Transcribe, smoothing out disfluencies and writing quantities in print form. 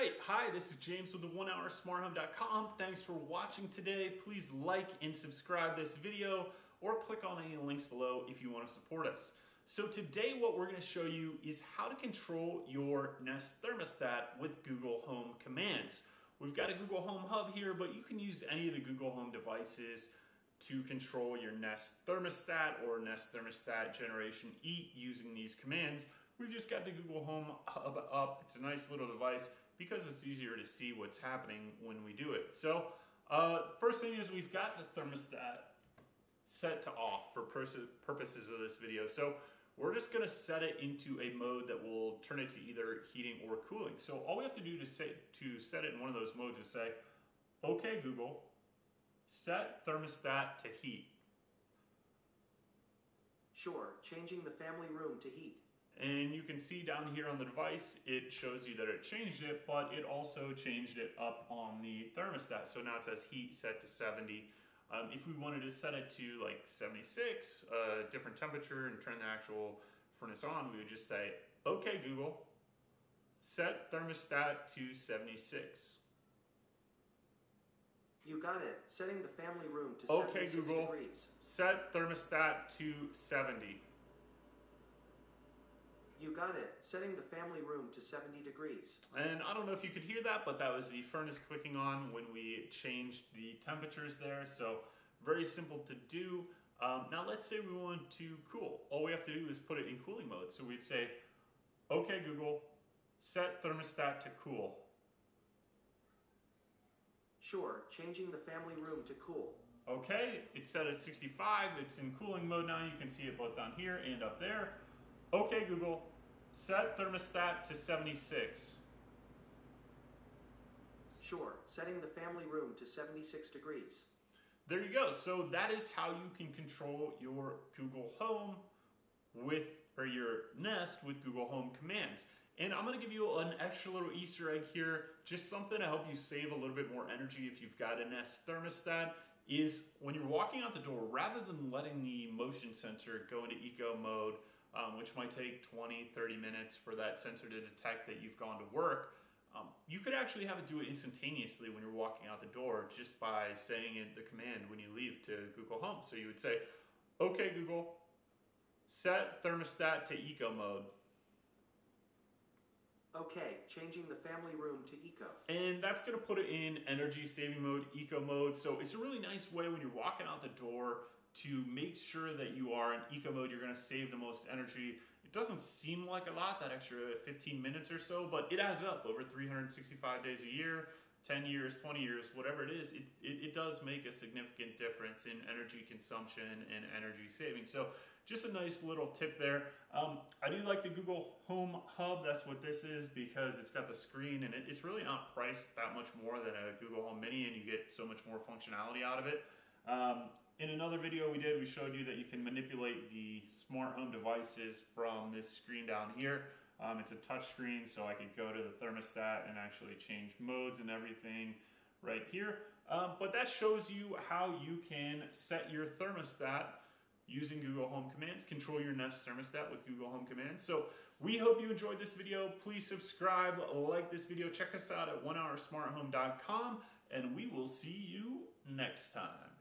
Alright, hi, this is James with the 1HourSmartHome.com. Thanks for watching today. Please like and subscribe this video or click on any links below if you want to support us. So today what we're going to show you is how to control your Nest Thermostat with Google Home commands. We've got a Google Home Hub here, but you can use any of the Google Home devices to control your Nest Thermostat or Nest Thermostat Generation E using these commands. We've just got the Google Home Hub up. It's a nice little device because it's easier to see what's happening when we do it. So first thing is we've got the thermostat set to off for purposes of this video. So we're just going to set it into a mode that will turn it to either heating or cooling. So all we have to do to set it in one of those modes is say, "Okay Google, set thermostat to heat." Sure, changing the family room to heat. And you can see down here on the device, it shows you that it changed it, but it also changed it up on the thermostat. So now it says heat set to 70. If we wanted to set it to like 76, a different temperature, and turn the actual furnace on, we would just say, "Okay Google, set thermostat to 76. You got it. Setting the family room to Okay 76 Google, degrees. set thermostat to 70. You got it. Setting the family room to 70 degrees. And I don't know if you could hear that, but that was the furnace clicking on when we changed the temperatures there. So very simple to do. Now let's say we want to cool. All we have to do is put it in cooling mode. So we'd say, "Okay Google, set thermostat to cool." Sure, changing the family room to cool. Okay, it's set at 65. It's in cooling mode now. You can see it both down here and up there. "Okay Google, set thermostat to 76. Sure, setting the family room to 76 degrees. There you go. So that is how you can control your Google Home or your Nest with Google Home commands. And I'm going to give you an extra little Easter egg here, just something to help you save a little bit more energy if you've got a Nest thermostat, is when you're walking out the door, rather than letting the motion sensor go into eco mode, which might take 20-30 minutes for that sensor to detect that you've gone to work, you could actually have it do it instantaneously when you're walking out the door just by saying the command when you leave to Google Home. So you would say, "Okay Google, set thermostat to eco mode." Okay, changing the family room to eco. And that's going to put it in energy saving mode, eco mode. So it's a really nice way when you're walking out the door to make sure that you are in eco mode. You're going to save the most energy. It doesn't seem like a lot, that extra 15 minutes or so, but it adds up over 365 days a year, 10 years, 20 years, whatever it is. It does make a significant difference in energy consumption and energy saving. So just a nice little tip there. I do like the Google Home Hub. That's what this is, because it's got the screen, and it's really not priced that much more than a Google Home Mini, and you get so much more functionality out of it. In another video we did, we showed you that you can manipulate the smart home devices from this screen down here. It's a touch screen, so I could go to the thermostat and actually change modes and everything right here. But that shows you how you can set your thermostat using Google Home commands, control your Nest thermostat with Google Home commands. So we hope you enjoyed this video. Please subscribe, like this video, check us out at 1HourSmartHome.com, and we will see you next time.